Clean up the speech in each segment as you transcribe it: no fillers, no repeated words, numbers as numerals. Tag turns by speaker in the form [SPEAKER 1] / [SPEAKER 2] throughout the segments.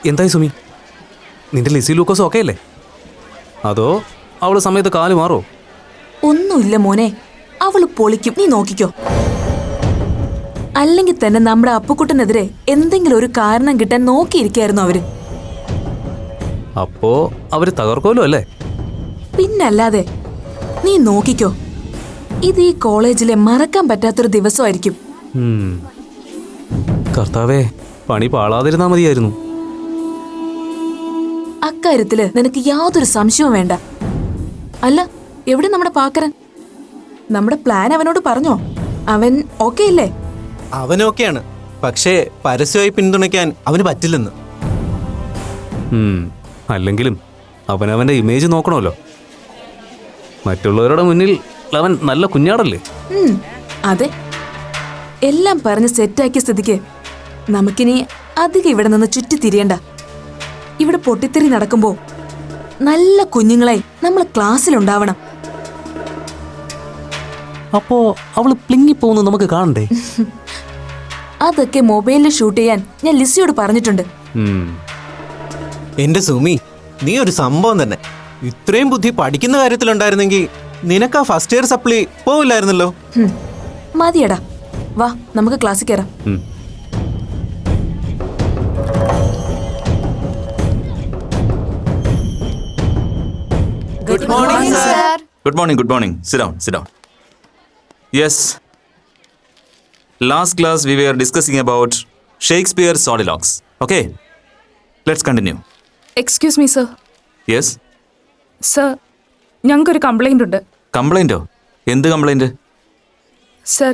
[SPEAKER 1] എന്തായി സുമി, നിന്റെ ലിസി ലൂക്കോസ് ഓക്കെ അല്ലേ? അതോ അവള് സമയത്ത് കാല് മാറോ?
[SPEAKER 2] ഒന്നുമില്ല മോനെ, അവള് പൊളിക്കും, നീ നോക്കിക്കോ. അല്ലെങ്കിൽ തന്നെ നമ്മുടെ അപ്പുക്കുട്ടനെതിരെ എന്തെങ്കിലും ഒരു കാരണം കിട്ടാൻ നോക്കിയിരിക്കായിരുന്നു അവര്.
[SPEAKER 1] അപ്പോ അവര് തകർക്കോലോ അല്ലേ?
[SPEAKER 2] പിന്നല്ലാതെ, നീ നോക്കിക്കോ. ഇത് ഈ കോളേജിലെ മറക്കാൻ പറ്റാത്തൊരു ദിവസമായിരിക്കും.
[SPEAKER 1] കർത്താവേ, പണി പാളാതിരുന്നാ മതിയായിരുന്നു.
[SPEAKER 2] അക്കാര്യത്തില് നിനക്ക് യാതൊരു സംശയവും വേണ്ട. അല്ല, എവിടെ നമ്മുടെ പാക്കരൻ? നമ്മുടെ പ്ലാൻ അവനോട് പറഞ്ഞോ? അവൻ ഓക്കെ അല്ലേ?
[SPEAKER 3] അവൻ ഓക്കെയാണ്, പക്ഷേ പരസ്യമായി പിന്തുണയ്ക്കാൻ അവന് പറ്റില്ലെന്ന്.
[SPEAKER 1] അല്ലെങ്കിലും അവനവന്റെ ഇമേജ് നോക്കണമല്ലോ. മറ്റുള്ളവരുടെ മുന്നിൽ അവൻ നല്ല കുഞ്ഞാടല്ലേ?
[SPEAKER 2] അതെ, എല്ലാം പറഞ്ഞ് സെറ്റാക്കിയ സ്ഥിതിക്ക് നമുക്കിനി അധികം ഇവിടെ നിന്ന് ചുറ്റിത്തിരിയണ്ട. ഇവിടെ പൊട്ടിത്തെറി നടക്കുമ്പോ നല്ല കുഞ്ഞുങ്ങളായി നമ്മൾ ക്ലാസ്സിലുണ്ടാവണം.
[SPEAKER 1] അപ്പോ അവള് പ്ലിങ്ങിപ്പോന്ന് നമുക്ക് കാണണ്ടേ?
[SPEAKER 2] അതൊക്കെ മൊബൈലിൽ ഷൂട്ട് ചെയ്യാൻ ഞാൻ ലിസിയോട് പറഞ്ഞിട്ടുണ്ട്.
[SPEAKER 3] എന്റെ സുമി, നീ ഒരു സംഭവം തന്നെ. ഇത്രയും ബുദ്ധി പഠിക്കുന്ന കാര്യത്തിലുണ്ടായിരുന്നെങ്കിൽ നിനക്ക് ആ ഫസ്റ്റ് ഇയർ സപ്ലി പോവില്ലായിരുന്നല്ലോ.
[SPEAKER 2] മതിയടാ, വാ നമുക്ക് ക്ലാസ്സിൽ കയറാം.
[SPEAKER 3] Good morning, sir.
[SPEAKER 4] Good morning, good morning. Sit down, sit down. Yes. Last class we were discussing about Shakespeare's soliloquies. Okay? Let's continue.
[SPEAKER 5] Excuse me sir.
[SPEAKER 4] Yes?
[SPEAKER 5] Sir, ഞങ്ങൾക്കൊരു കംപ്ലൈൻ്റ് ഉണ്ട്.
[SPEAKER 4] കംപ്ലൈൻറ്റോ? എന്ത് complaint?
[SPEAKER 5] Sir,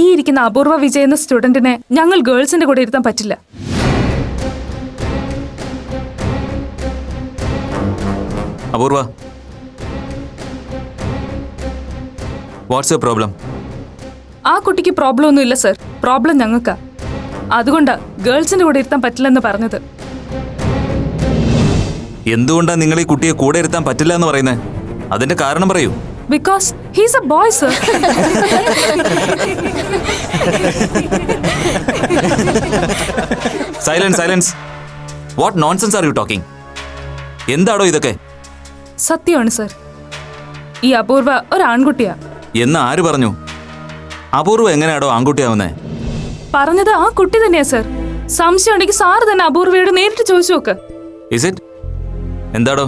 [SPEAKER 5] ഈ ഇരിക്കുന്ന അപൂർവ വിജയ് എന്ന സ്റ്റുഡൻറ്റിനെ ഞങ്ങൾ ഗേൾസിൻ്റെ കൂടെ ഇരുത്താൻ പറ്റില്ല.
[SPEAKER 4] അപൂർവ, വാട്ട്സ് യുവർ പ്രോബ്ലം?
[SPEAKER 5] ആ കുട്ടിക്ക് പ്രോബ്ലം ഒന്നും ഇല്ല സർ, പ്രോബ്ലം ഞങ്ങൾക്കാ. അതുകൊണ്ടാ ഗേൾസിൻ്റെ കൂടെ ഇരുത്താൻ പറ്റില്ലെന്ന് പറഞ്ഞത്.
[SPEAKER 4] എന്തുകൊണ്ടാണ് നിങ്ങൾ ഈ കുട്ടിയെ കൂടെ ഇരുത്താൻ പറ്റില്ല എന്ന് പറയുന്നത്? അതിന്റെ കാരണം പറയൂ.
[SPEAKER 5] Because he's A boy sir.
[SPEAKER 4] Silence, silence. What nonsense are you talking? എന്താടോ ഇതൊക്കെ?
[SPEAKER 5] സത്യമാണ് സർ, ഈ അപൂർവ ഒരു ആൺകുട്ടിയാ.
[SPEAKER 4] എന്ന് ആര് പറഞ്ഞു? അപൂർവ എങ്ങനെയാടോ ആൺകുട്ടിയാവുന്നേ?
[SPEAKER 5] പറഞ്ഞത് ആ കുട്ടി തന്നെയാ സർ. സംശയം ഉണ്ടെങ്കിൽ സാറ് തന്നെ അപൂർവയോട് നേരിട്ട് ചോദിച്ചു നോക്ക്.
[SPEAKER 4] Is it? എന്താടോ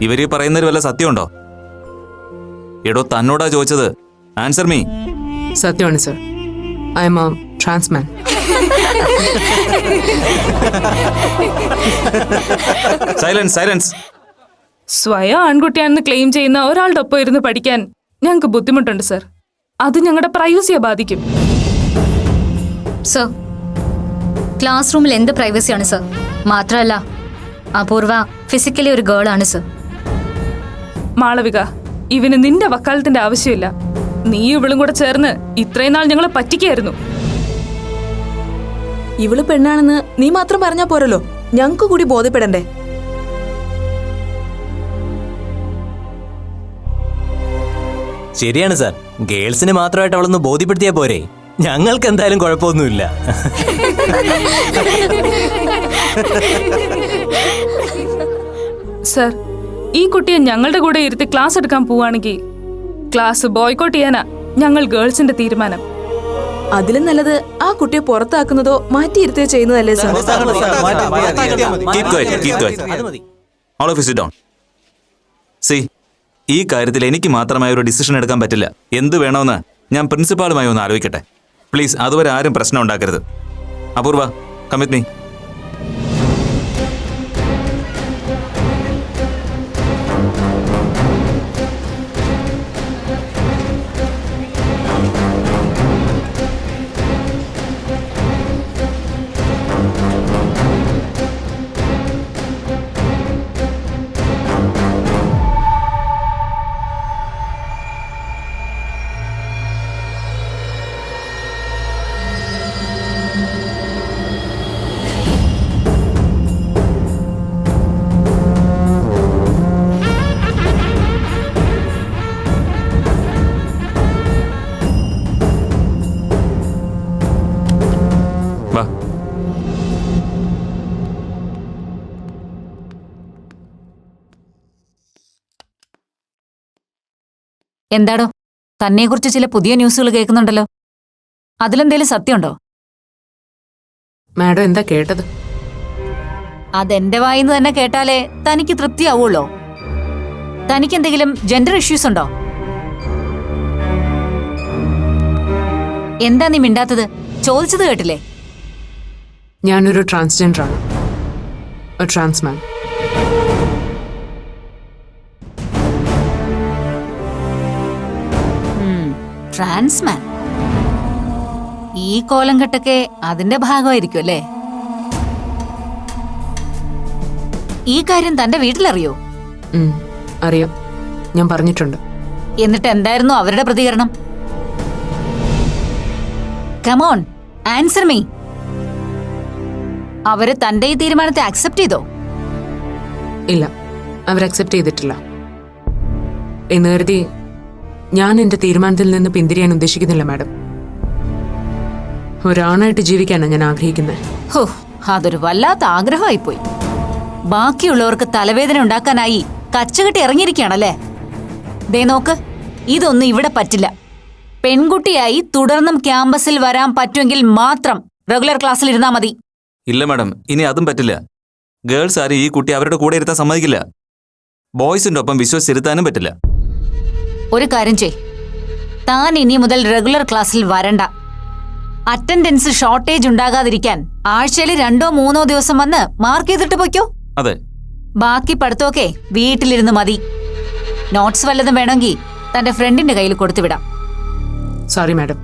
[SPEAKER 4] ഇവര് പറയുന്നതിൽ വല്ല സത്യമുണ്ടോ? എടോ, തന്നോടാ ചോദിച്ചത്. Answer me.
[SPEAKER 6] സത്യമാണ് sir, I am a transman.
[SPEAKER 4] Silence, silence.
[SPEAKER 5] സ്വയം ആൺകുട്ടിയാണെന്ന് ക്ലെയിം ചെയ്യുന്ന ഒരാളുടെ ഒപ്പം ഇരുന്ന് പഠിക്കാൻ ഞങ്ങൾക്ക് ബുദ്ധിമുട്ടുണ്ട് സർ. അത് ഞങ്ങളുടെ പ്രൈവസിയെ ബാധിക്കും.
[SPEAKER 7] സർ, ക്ലാസ് റൂമിൽ എന്ത് പ്രൈവസിയാണ് സർ? മാത്രമല്ല, അപൂർവ ഫിസിക്കലി ഒരു ഗേൾ ആണ് സർ.
[SPEAKER 5] മാളവിക, ഇവന് നിന്റെ വക്കാലത്തിന്റെ ആവശ്യമില്ല. നീ ഇവളും കൂടെ ചേർന്ന് ഇത്രയും നാൾ ഞങ്ങളെ പറ്റിക്കായിരുന്നു.
[SPEAKER 2] ഇവള് പെണ്ണാണെന്ന് നീ മാത്രം പറഞ്ഞാ പോരല്ലോ, ഞങ്ങക്ക് കൂടി ബോധ്യപ്പെടണ്ടേ?
[SPEAKER 3] ശരിയാണ് സാർ, ഗേൾസിന് മാത്രമായിട്ട് അവളൊന്ന് ബോധ്യപ്പെടുത്തിയാ പോരെ? ഞങ്ങൾക്ക് എന്തായാലും കുഴപ്പമൊന്നുമില്ല.
[SPEAKER 5] സർ, ഈ കുട്ടിയെ ഞങ്ങളുടെ കൂടെ ഇരുത്തി ക്ലാസ് എടുക്കാൻ പോവാണെങ്കിൽ ക്ലാസ് ബോയ്ക്കോട്ട് ചെയ്യാനാ ഞങ്ങൾ ഗേൾസിന്റെ തീരുമാനം.
[SPEAKER 2] അതിലും നല്ലത് ആ കുട്ടിയെ പുറത്താക്കുന്നതോ മാറ്റിയിരുത്തുകയോ ചെയ്യുന്നതല്ലേ sir?
[SPEAKER 4] Keep quiet, keep quiet. All of you sit down. See, ഈ കാര്യത്തിൽ എനിക്ക് മാത്രമായ ഒരു ഡിസിഷൻ എടുക്കാൻ പറ്റില്ല. എന്ത് വേണമെന്ന് ഞാൻ പ്രിൻസിപ്പാളുമായി ഒന്ന് ആലോചിക്കട്ടെ. പ്ലീസ്, അതുവരെ ആരും പ്രശ്നം ഉണ്ടാക്കരുത്. അപൂർവ, കം വിത്ത് മീ.
[SPEAKER 8] എന്താടോ, തന്നെക്കുറിച്ച് ചില പുതിയ ന്യൂസുകൾ കേൾക്കുന്നുണ്ടല്ലോ. അതിലെന്തേലും സത്യമുണ്ടോ?
[SPEAKER 6] മാഡം എന്താ കേട്ടത്?
[SPEAKER 8] അതെന്റെ വായിന്ന് തന്നെ കേട്ടാലേ തനിക്ക് തൃപ്തിയാവുള്ളോ? തനിക്ക് എന്തെങ്കിലും ജെൻഡർ ഇഷ്യൂസ് ഉണ്ടോ? എന്താ നീ മിണ്ടാത്തത്? ചോദിച്ചത് കേട്ടില്ലേ?
[SPEAKER 6] ഞാനൊരു ട്രാൻസ്ജെൻഡറാണ്, ട്രാൻസ്മാൻ.
[SPEAKER 8] ട്രാൻസ്മാൻ. ഈ കോലം കെട്ടൊക്കെ അതിന്റെ ഭാഗമായിരിക്കും അല്ലേ? ഈ കാര്യം തന്റെ വീട്ടിലറിയോ?
[SPEAKER 6] അറിയാം, ഞാൻ പറഞ്ഞിട്ടുണ്ട്.
[SPEAKER 8] എന്നിട്ട് എന്തായിരുന്നു അവരുടെ പ്രതികരണം? Come on, answer me. അവര് തന്റെ ഈ തീരുമാനത്തെ അക്സെപ്റ്റ് ചെയ്തോ?
[SPEAKER 6] ഇല്ല, അവർ അക്സെപ്റ്റ് ചെയ്തിട്ടില്ല. എന്ന് കരുതി ഞാൻ എന്റെ തീരുമാനത്തിൽ നിന്ന് പിന്തിരിയാൻ ഉദ്ദേശിക്കുന്നില്ല മാഡം. ഒരാണായിട്ട് ജീവിക്കാനാണ് ഞാൻ ആഗ്രഹിക്കുന്നത്.
[SPEAKER 8] ഹോ, അതൊരു വല്ലാത്ത ആഗ്രഹമായിപ്പോയി. ബാക്കിയുള്ളവർക്ക് തലവേദന ഉണ്ടാക്കാനായി കച്ചകെട്ടി ഇറങ്ങിയിരിക്കുകയാണല്ലേ? ദേ നോക്ക്, ഇതൊന്നും ഇവിടെ പറ്റില്ല. പെൺകുട്ടിയായി തുടർന്നും ക്യാമ്പസിൽ വരാൻ പറ്റുമെങ്കിൽ മാത്രം റെഗുലർ ക്ലാസ്സിൽ ഇരുന്നാ മതി.
[SPEAKER 4] ഇല്ല മാഡം, ഇനി അതും പറ്റില്ല. ഗേൾസ് ആരും ഈ കുട്ടി അവരുടെ കൂടെ ഇരുത്താൻ സമ്മതിക്കില്ല. ബോയ്സിന്റെ ഒപ്പം വിശ്വസിച്ചിരുത്താനും പറ്റില്ല.
[SPEAKER 8] ഒരു കാര്യം ചെയ്, താൻ ഇനി മുതൽ റെഗുലർ ക്ലാസ്സിൽ വരണ്ട. അറ്റൻഡൻസ് ഷോർട്ടേജ് ഉണ്ടാകാതിരിക്കാൻ ആഴ്ചയിൽ 2-3 ദിവസം വന്ന് മാർക്ക് ചെയ്തിട്ട് പൊയ്ക്കോ.
[SPEAKER 4] അതെ.
[SPEAKER 8] ബാക്കി പഠിത്തമൊക്കെ വീട്ടിലിരുന്ന് മതി. നോട്ട്സ് വല്ലതും വേണമെങ്കിൽ തന്റെ ഫ്രണ്ടിന്റെ കയ്യിൽ കൊടുത്തുവിടാം.
[SPEAKER 6] സോറി മാഡം,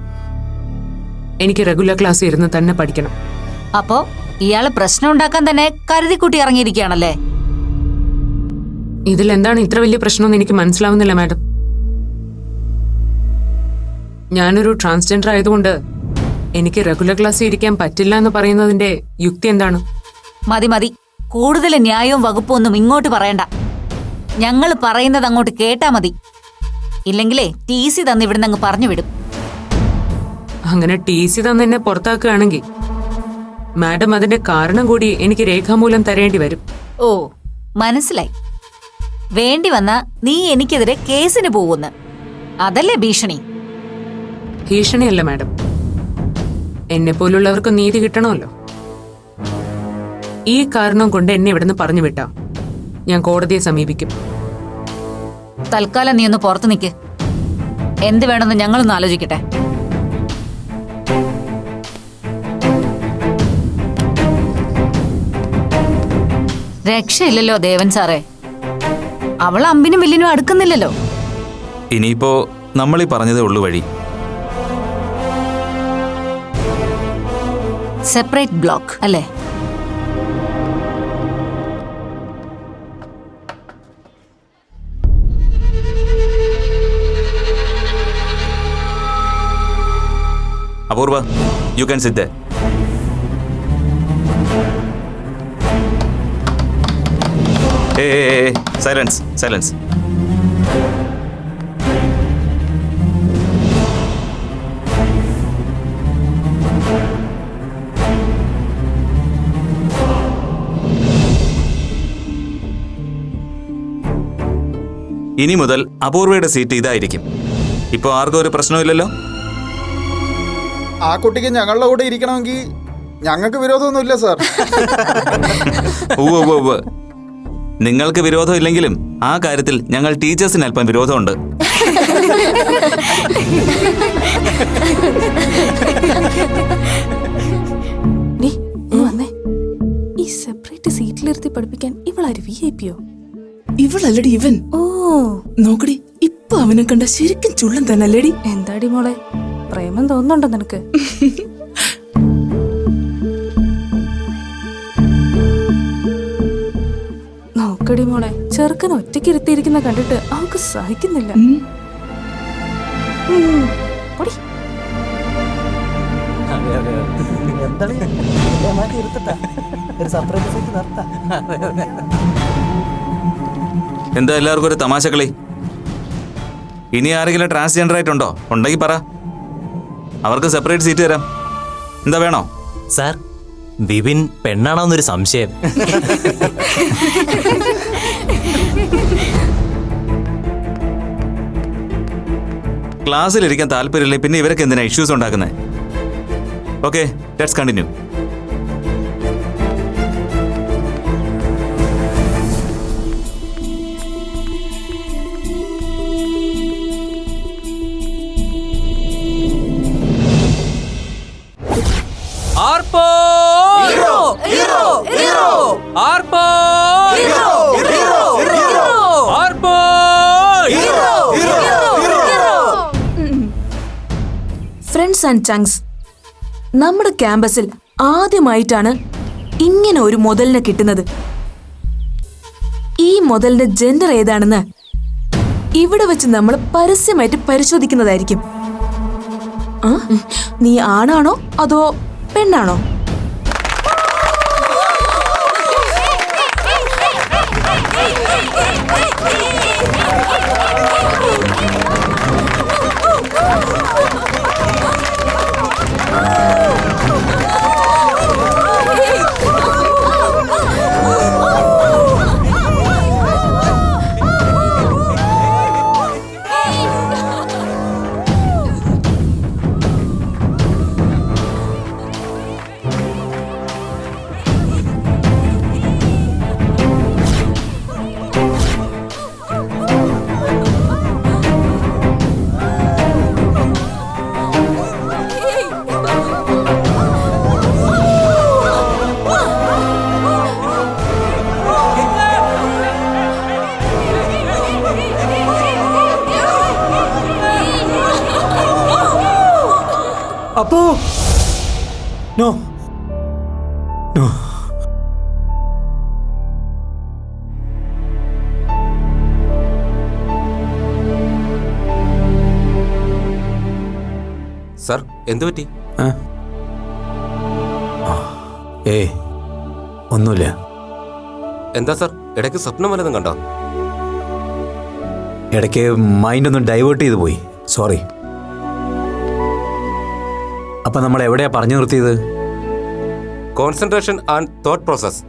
[SPEAKER 6] എനിക്ക് റെഗുലർ ക്ലാസ് ഇരുന്ന് തന്നെ പഠിക്കണം.
[SPEAKER 8] അപ്പോ ഇയാള് പ്രശ്നം ഉണ്ടാക്കാൻ തന്നെ കരുതിക്കുട്ടി ഇറങ്ങിയിരിക്കുകയാണല്ലേ?
[SPEAKER 6] ഇതിൽ എന്താണ് ഇത്ര വലിയ പ്രശ്നമെന്ന് എനിക്ക് മനസ്സിലാവുന്നില്ല മാഡം. ഞാനൊരു ട്രാൻസ്ജെൻഡർ ആയതുകൊണ്ട് എനിക്ക് റെഗുലർ ക്ലാസ്സിൽ ഇരിക്കാൻ പറ്റില്ല എന്ന് പറയുന്നതിന്റെ യുക്തി എന്താണ്?
[SPEAKER 8] മതി മതി, കൂടുതൽ ന്യായവും വകുപ്പും ഒന്നും ഇങ്ങോട്ട് പറയണ്ട. ഞങ്ങൾ പറയുന്നത് അങ്ങോട്ട് കേട്ടാ മതി. ഇല്ലെങ്കിലേ TC തന്ന് ഇവിടുന്ന് അങ്ങ് പറഞ്ഞു വിടും.
[SPEAKER 6] അങ്ങനെ TC തന്ന് എന്നെ പുറത്താക്കുകയാണെങ്കിൽ മാഡം അതിന്റെ കാരണം കൂടി എനിക്ക് രേഖാമൂലം തരേണ്ടി വരും.
[SPEAKER 8] ഓ, മനസ്സിലായി. വേണ്ടി വന്നാ നീ എനിക്കെതിരെ കേസിന് പോകുന്നു, അതല്ലേ ഭീഷണി?
[SPEAKER 6] ഭീഷണിയല്ല മാഡം, എന്നെ പോലുള്ളവർക്ക് നീതി കിട്ടണമല്ലോ. ഈ കാരണം കൊണ്ട് എന്നെ ഇവിടുന്ന് പറഞ്ഞു വിട്ടാ ഞാൻ കോടതിയെ സമീപിക്കും.
[SPEAKER 8] തൽക്കാലം നീ ഒന്ന് പുറത്തു നിൽക്ക്. എന്ത് വേണമെന്ന് ഞങ്ങളൊന്ന് ആലോചിക്കട്ടെ. രക്ഷയില്ലല്ലോ ദേവൻ സാറേ. അവൾ അമ്പിനും വില്ലിനും അടുക്കുന്നില്ലല്ലോ.
[SPEAKER 4] ഇനിയിപ്പോ നമ്മളീ പറഞ്ഞതേ ഉള്ളു വഴി.
[SPEAKER 8] സെപ്പറേറ്റ് ബ്ലോക്ക് അല്ലേ?
[SPEAKER 4] അപൂർവ, you can sit there. Silence, silence. ഇനി മുതൽ അപൂർവയുടെ സീറ്റ് ഇതായിരിക്കും. ഇപ്പൊ ആർക്കും ഒരു പ്രശ്നമില്ലല്ലോ.
[SPEAKER 9] ആ കുട്ടിക്ക് ഞങ്ങളുടെ കൂടെ ഇരിക്കണമെങ്കിൽ ഞങ്ങൾക്ക് വിരോധമൊന്നുമില്ല സാർ.
[SPEAKER 4] ഉവ്വ്, നിങ്ങൾക്ക് വിരോധം ഇല്ലെങ്കിലും ആ കാര്യത്തിൽ ഞങ്ങൾ ടീച്ചേഴ്സിന് അല്പം വിരോധമുണ്ട്.
[SPEAKER 2] ഈ സെപ്പറേറ്റ് സീറ്റിലിരുത്തി പഠിപ്പിക്കാൻ ഇവളാര് VIP-യോ?
[SPEAKER 10] ഇവളല്ലടി ഇവൻ.
[SPEAKER 2] ഓ,
[SPEAKER 10] നോക്കടി, ഇപ്പൊ അവനെ കണ്ട ശരിക്കും ചുള്ളൻ തന്നെ അല്ലേടി?
[SPEAKER 2] എന്താടി മോളെ, പ്രേമം തോന്നുന്നുണ്ടോ നിനക്ക്? നോക്കടി മോളെ, ചെറുക്കൻ ഒറ്റയ്ക്ക് ഇരുത്തിയിരിക്കുന്ന കണ്ടിട്ട് അവൾക്ക് സഹിക്കുന്നില്ല. പൊടി.
[SPEAKER 4] എന്താ എല്ലാവർക്കും ഒരു തമാശ കളി? ഇനി ആരെങ്കിലും ട്രാൻസ്ജെൻഡർ ആയിട്ടുണ്ടോ? ഉണ്ടെങ്കിൽ പറ, അവർക്ക് സെപ്പറേറ്റ് സീറ്റ് തരാം. എന്താ വേണോ?
[SPEAKER 11] സാർ, വിപിൻ പെണ്ണാണോന്നൊരു സംശയം.
[SPEAKER 4] ക്ലാസ്സിലിരിക്കാൻ താല്പര്യമില്ല, പിന്നെ ഇവരൊക്കെ എന്തിനാ ഇഷ്യൂസ് ഉണ്ടാക്കുന്നത്? Okay, let's continue.
[SPEAKER 1] ആർപ്പോ ആർപ്പോ ആർപ്പോ.
[SPEAKER 2] ഫ്രണ്ട്സ് ആൻഡ് ചങ്സ്, നമ്മുടെ ക്യാമ്പസിൽ ആദ്യമായിട്ടാണ് ഇങ്ങനെ ഒരു മുതലിനെ കിട്ടുന്നത്. ഈ മുതലിന്റെ ജെൻഡർ ഏതാണെന്ന് ഇവിടെ വെച്ച് നമ്മൾ പരസ്യമായിട്ട് പരിശോധിക്കുന്നതായിരിക്കും. നീ ആണാണോ അതോ പെണ്ണാണോ?
[SPEAKER 3] അപ്പോ നോ നോ.
[SPEAKER 12] സർ, എന്തു പറ്റി?
[SPEAKER 1] ഒന്നുമില്ല.
[SPEAKER 12] എന്താ സർ, ഇടയ്ക്ക് സ്വപ്നം വല്ലതും കണ്ടോ?
[SPEAKER 1] ഇടയ്ക്ക് മൈൻഡ് ഒന്ന് ഡൈവേർട്ട് ചെയ്തു പോയി, സോറി. അപ്പൊ നമ്മൾ എവിടെയാ പറഞ്ഞു നിർത്തിയത്?
[SPEAKER 12] Concentration and thought process.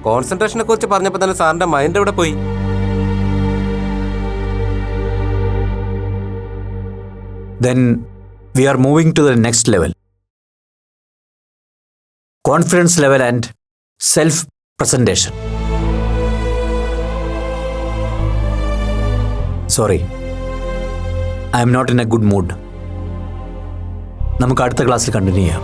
[SPEAKER 12] കോൺസെൻട്രേഷനെ കുറിച്ച് പറഞ്ഞപ്പോൾ തന്നെ സാറിന്റെ മൈൻഡ് എവിടെ പോയി?
[SPEAKER 1] Then we are moving to the next level. Confidence level and self-presentation. Sorry, I am not in a good mood. നമുക്ക് അടുത്ത ക്ലാസ്സിൽ കണ്ടിന്യൂ ചെയ്യാം.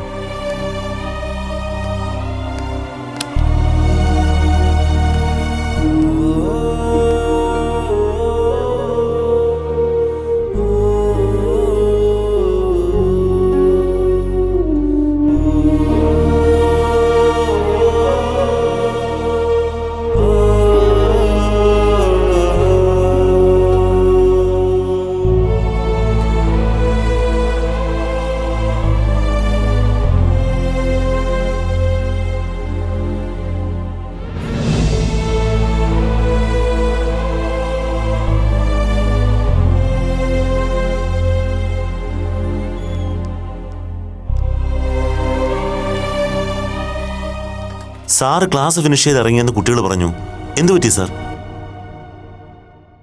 [SPEAKER 13] സാറ് ക്ലാസ് ഫിനിഷ് ചെയ്ത് ഇറങ്ങിയെന്ന് കുട്ടികൾ പറഞ്ഞു. എന്തു പറ്റി സാർ?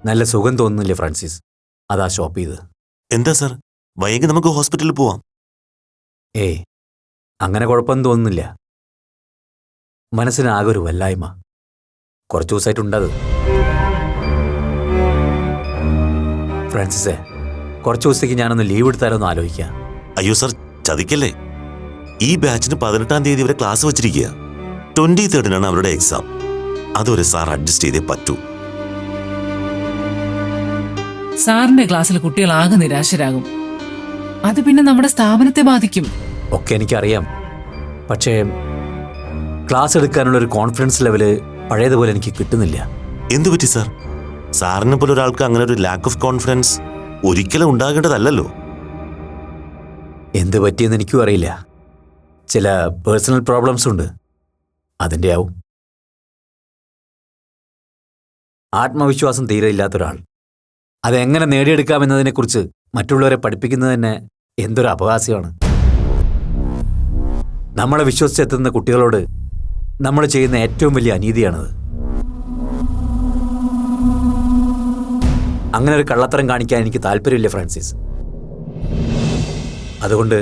[SPEAKER 1] നല്ല സുഖം തോന്നുന്നില്ലേ ഫ്രാൻസിസ്, അതാ സ്റ്റോപ്പ് ചെയ്ത്.
[SPEAKER 13] എന്താ സാർ, വൈകി നമുക്ക് ഹോസ്പിറ്റലിൽ പോവാം.
[SPEAKER 1] ഏയ്, അങ്ങനെ കുഴപ്പമൊന്നും തോന്നുന്നില്ല. മനസ്സിനാകെ ഒരു വല്ലായ്മ, കുറച്ച് ദിവസമായിട്ടുണ്ടത്. ഫ്രാൻസിസേ, കുറച്ച് ദിവസത്തേക്ക് ഞാനൊന്ന് ലീവ് എടുത്താലൊന്ന് ആലോചിക്കാം.
[SPEAKER 13] അയ്യോ സാർ, ചതിക്കല്ലേ. ഈ ബാച്ചിന് 18-ാം തീയതി വരെ ക്ലാസ് വച്ചിരിക്കുക. 23rd അവരുടെ എക്സാം. അതൊരു സാർ അഡ്ജസ്റ്റ് ചെയ്തേ പറ്റൂ.
[SPEAKER 6] സാറിന്റെ ക്ലാസ്സിൽ കുട്ടികൾ ആകെ നിരാശരാകും. അത് പിന്നെ നമ്മുടെ സ്ഥാപനത്തെ ബാധിക്കും.
[SPEAKER 1] ഒക്കെ എനിക്കറിയാം, പക്ഷേ ക്ലാസ് എടുക്കാനുള്ളൊരു കോൺഫിഡൻസ് ലെവല് പഴയതുപോലെ എനിക്ക് കിട്ടുന്നില്ല.
[SPEAKER 13] എന്തു പറ്റി സാർ? സാറിനെ പോലെ ഒരാൾക്ക് അങ്ങനെ ഒരു ലാക്ക് ഓഫ് കോൺഫിഡൻസ് ഒരിക്കലും ഉണ്ടാകേണ്ടതല്ലോ.
[SPEAKER 1] എന്ത് പറ്റിയെന്ന് എനിക്കും അറിയില്ല. ചില പേഴ്സണൽ പ്രോബ്ലംസ് ഉണ്ട്, അതിൻ്റെ ആവും. ആത്മവിശ്വാസം തീരെ ഇല്ലാത്ത ഒരാൾ അതെങ്ങനെ നേടിയെടുക്കാമെന്നതിനെക്കുറിച്ച് മറ്റുള്ളവരെ പഠിപ്പിക്കുന്നത് തന്നെ എന്തൊരു അപഹാസ്യമാണ്. നമ്മളെ വിശ്വസിച്ചെത്തുന്ന കുട്ടികളോട് നമ്മൾ ചെയ്യുന്ന ഏറ്റവും വലിയ അനീതിയാണത്. അങ്ങനെ ഒരു കള്ളത്തരം കാണിക്കാൻ എനിക്ക് താല്പര്യമില്ല ഫ്രാൻസിസ്.
[SPEAKER 14] അതുകൊണ്ട്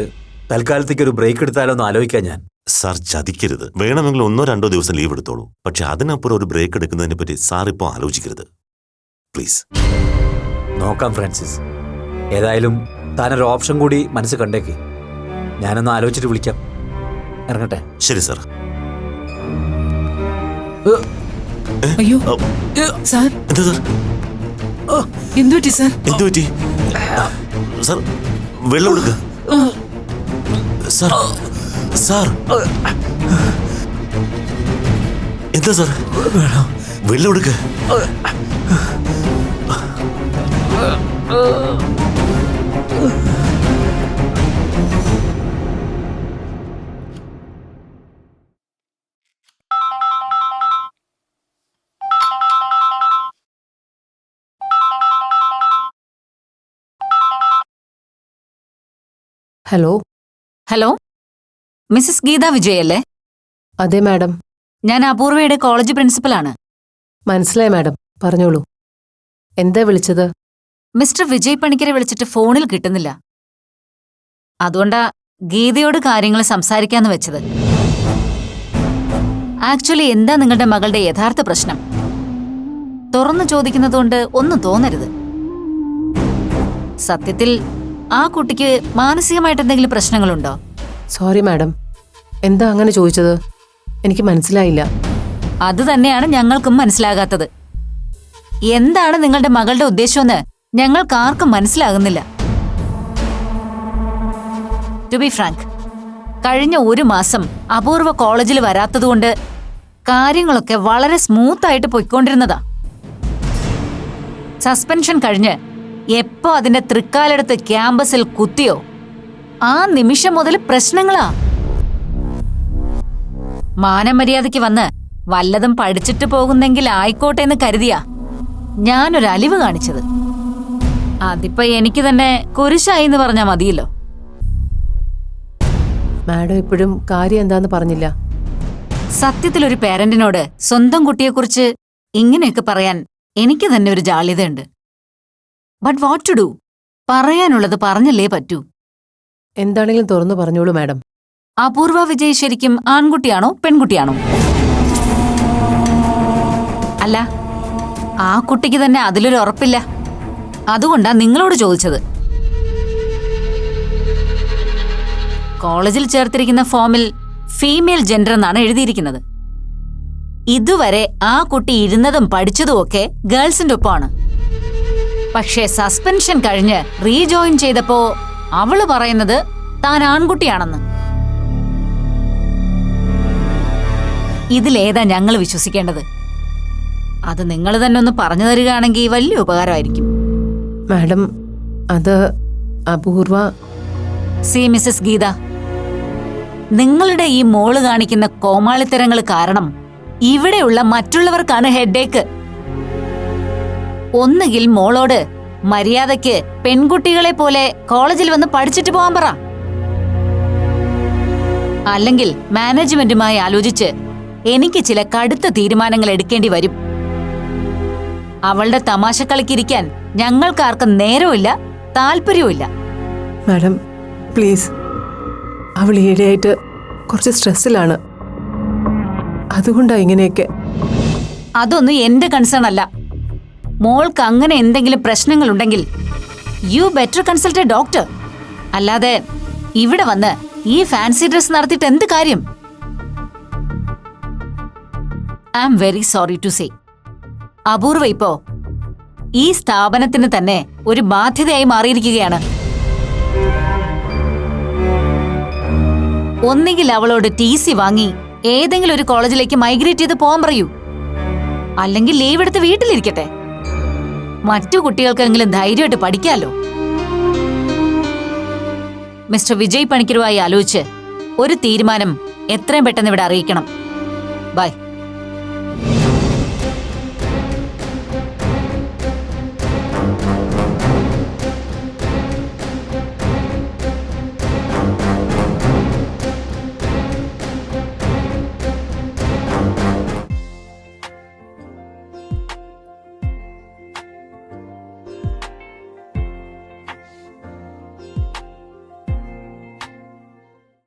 [SPEAKER 14] തൽക്കാലത്തേക്ക് ഒരു ബ്രേക്ക് എടുത്താലോ എന്ന് ആലോചിക്കാൻ ഞാൻ.
[SPEAKER 13] സാർ ചതിക്കരുത്. വേണമെങ്കിൽ 1-2 ദിവസം ലീവ് എടുത്തോളൂ. പക്ഷെ അതിനപ്പുറം ഒരു ബ്രേക്ക് എടുക്കുന്നതിനെ പറ്റി സാർ ഇപ്പോൾ ആലോചിക്കരുത് പ്ലീസ്.
[SPEAKER 14] നോക്കാം ഫ്രാൻസിസ്. ഏതായാലും താനൊരു ഓപ്ഷൻ കൂടി മനസ്സ് കണ്ടേക്ക്. ഞാനൊന്ന് ആലോചിച്ചിട്ട് വിളിക്കാം. ഇറങ്ങട്ടെ.
[SPEAKER 13] ശരി സാർ.
[SPEAKER 10] അയ്യോ സാർ,
[SPEAKER 13] എന്താ സാർ?
[SPEAKER 10] എന്തുപറ്റി സാർ?
[SPEAKER 13] എന്തു പറ്റി സാർ? വെള്ളം കൊടുക്ക സാർ. സാർ എന്താ സാർ? വെള്ളം കൊടുക്ക.
[SPEAKER 8] Hello hello, Mrs Geetha Vijay അല്ലേ?
[SPEAKER 15] അതെ മാഡം.
[SPEAKER 8] ഞാൻ അപൂർവയുടെ കോളേജ് പ്രിൻസിപ്പലാണ്.
[SPEAKER 15] മനസ്സിലായി മാഡം, പറഞ്ഞോളൂ. എന്താ വിളിച്ചത്?
[SPEAKER 8] മിസ്റ്റർ വിജയ് പണിക്കരെ വിളിച്ചിട്ട് ഫോണിൽ കിട്ടുന്നില്ല. അതുകൊണ്ടാ ഗീതയോട് കാര്യങ്ങൾ സംസാരിക്കാന്ന് വെച്ചത്. ആക്ച്വലി എന്താ നിങ്ങളുടെ മകളുടെ യഥാർത്ഥ പ്രശ്നം? തുറന്നു ചോദിക്കുന്നതുകൊണ്ട് ഒന്നും തോന്നരുത്. സത്യത്തിൽ ആ കുട്ടിക്ക് മാനസികമായിട്ട് എന്തെങ്കിലും പ്രശ്നങ്ങളുണ്ടോ?
[SPEAKER 15] സോറി മാഡം, എന്താ അങ്ങനെ ചോദിച്ചത്? എനിക്ക് മനസ്സിലായില്ല.
[SPEAKER 8] അത് തന്നെയാണ് ഞങ്ങൾക്കും മനസ്സിലാകാത്തത്. എന്താണ് നിങ്ങളുടെ മകളുടെ ഉദ്ദേശമെന്ന് ഞങ്ങൾക്കാർക്കും മനസ്സിലാകുന്നില്ല. ടു ബി ഫ്രാങ്ക്, കഴിഞ്ഞ 1 മാസം അപൂർവ കോളേജിൽ വരാത്തതുകൊണ്ട് കാര്യങ്ങളൊക്കെ വളരെ സ്മൂത്തായിട്ട് പൊയ്ക്കൊണ്ടിരുന്നതാ. സസ്പെൻഷൻ കഴിഞ്ഞ് എപ്പോ അതിന്റെ തൃക്കാലെടുത്ത് ക്യാമ്പസിൽ കുത്തിയോ ആ നിമിഷം മുതൽ പ്രശ്നങ്ങളാ. മാനമര്യാദയ്ക്ക് വന്ന് വല്ലതും പഠിച്ചിട്ട് പോകുന്നെങ്കിൽ ആയിക്കോട്ടെ എന്ന് കരുതിയാ ഞാനൊരു അലിവ് കാണിച്ചത്. അതിപ്പോ എനിക്ക് തന്നെ കുരിശായി എന്ന് പറഞ്ഞാ മതിയല്ലോ.
[SPEAKER 15] മാഡം ഇപ്പോഴും കാര്യം എന്താന്ന് പറഞ്ഞില്ല.
[SPEAKER 8] സത്യത്തിൽ ഒരു പേരന്റിനോട് സ്വന്തം കുട്ടിയെക്കുറിച്ച് ഇങ്ങനെയൊക്കെ പറയാൻ എനിക്ക് തന്നെ ഒരു ജാള്യതയുണ്ട്. But what to do? പറയാനുള്ളത് പറഞ്ഞല്ലേ പറ്റൂ.
[SPEAKER 15] എന്താണെങ്കിലും തുറന്നു പറഞ്ഞോളൂ മാഡം.
[SPEAKER 8] അപൂർവ വിജയ് ശരിക്കും ആൺകുട്ടിയാണോ പെൺകുട്ടിയാണോ? അല്ല, ആ കുട്ടിക്ക് തന്നെ അതിലൊരു ഉറപ്പില്ല. അതുകൊണ്ടാ നിങ്ങളോട് ചോദിച്ചത്. കോളേജിൽ ചേർത്തിരിക്കുന്ന ഫോമിൽ ഫീമെയിൽ ജെൻഡർ എന്നാണ് എഴുതിയിരിക്കുന്നത്. ഇതുവരെ ആ കുട്ടി ഇരുന്നതും പഠിച്ചതും ഒക്കെ ഗേൾസിന്റെ ഒപ്പമാണ്. പക്ഷേ സസ്പെൻഷൻ കഴിഞ്ഞ് റീജോയിൻ ചെയ്തപ്പോ അവള് പറയുന്നത് താൻ ആൺകുട്ടിയാണെന്ന്. ഇതിലേതാ ഞങ്ങൾ വിശ്വസിക്കേണ്ടത്? അത് നിങ്ങൾ തന്നെ ഒന്ന് പറഞ്ഞു തരികയാണെങ്കിൽ വലിയ ഉപകാരമായിരിക്കും.
[SPEAKER 15] മാഡം, അത് അപൂർവ.
[SPEAKER 8] സി മിസ്സസ് ഗീത, നിങ്ങളുടെ ഈ മോള് കാണിക്കുന്ന കോമാളിത്തരങ്ങൾ കാരണം ഇവിടെയുള്ള മറ്റുള്ളവർക്കാണ് ഹെഡേക്ക്. ഒന്നുകിൽ മോളോട് മര്യാദയ്ക്ക് പെൺകുട്ടികളെ പോലെ കോളേജിൽ വന്ന് പഠിച്ചിട്ട് പോകാൻ പറ, അല്ലെങ്കിൽ മാനേജ്മെന്റുമായി ആലോചിച്ച് എനിക്ക് ചില കടുത്ത തീരുമാനങ്ങൾ എടുക്കേണ്ടി വരും. അവളുടെ തമാശക്കളിക്കിരിക്കാൻ ഞങ്ങൾക്കാർക്കും നേരവുമില്ല, താല്പര്യവുമില്ല.
[SPEAKER 15] മാഡം പ്ലീസ്, അവൾ ഈയിടെയായിട്ട് കുറച്ച് സ്ട്രെസ്സിലാണ്, അതുകൊണ്ടാ ഇങ്ങനെയൊക്കെ.
[SPEAKER 8] അതൊന്നും എന്റെ കൺസേൺ അല്ല. മോൾക്ക് അങ്ങനെ എന്തെങ്കിലും പ്രശ്നങ്ങളുണ്ടെങ്കിൽ you better consult a doctor. അല്ലാതെ ഇവിടെ വന്ന് ഈ ഫാൻസി ഡ്രസ് നടത്തിയിട്ട് എന്ത് കാര്യം? I am very sorry to say, Apoorva ഇപ്പോ ഈ സ്ഥാപനത്തിന് തന്നെ ഒരു ബാധ്യതയായി മാറിയിരിക്കുകയാണ്. ഒന്നുകിൽ അവളോട് TC വാങ്ങി ഏതെങ്കിലും ഒരു കോളേജിലേക്ക് മൈഗ്രേറ്റ് ചെയ്ത് പോകാൻ പറയൂ, അല്ലെങ്കിൽ ലീവ് എടുത്ത് വീട്ടിലിരിക്കട്ടെ. മറ്റു കുട്ടികൾക്കെങ്കിലും ധൈര്യമായിട്ട് പഠിക്കാലോ. മിസ്റ്റർ വിജയ് പണിക്കരുമായി ആലോചിച്ച് ഒരു തീരുമാനം എത്രയും പെട്ടെന്ന് ഇവിടെ അറിയിക്കണം. ബൈ.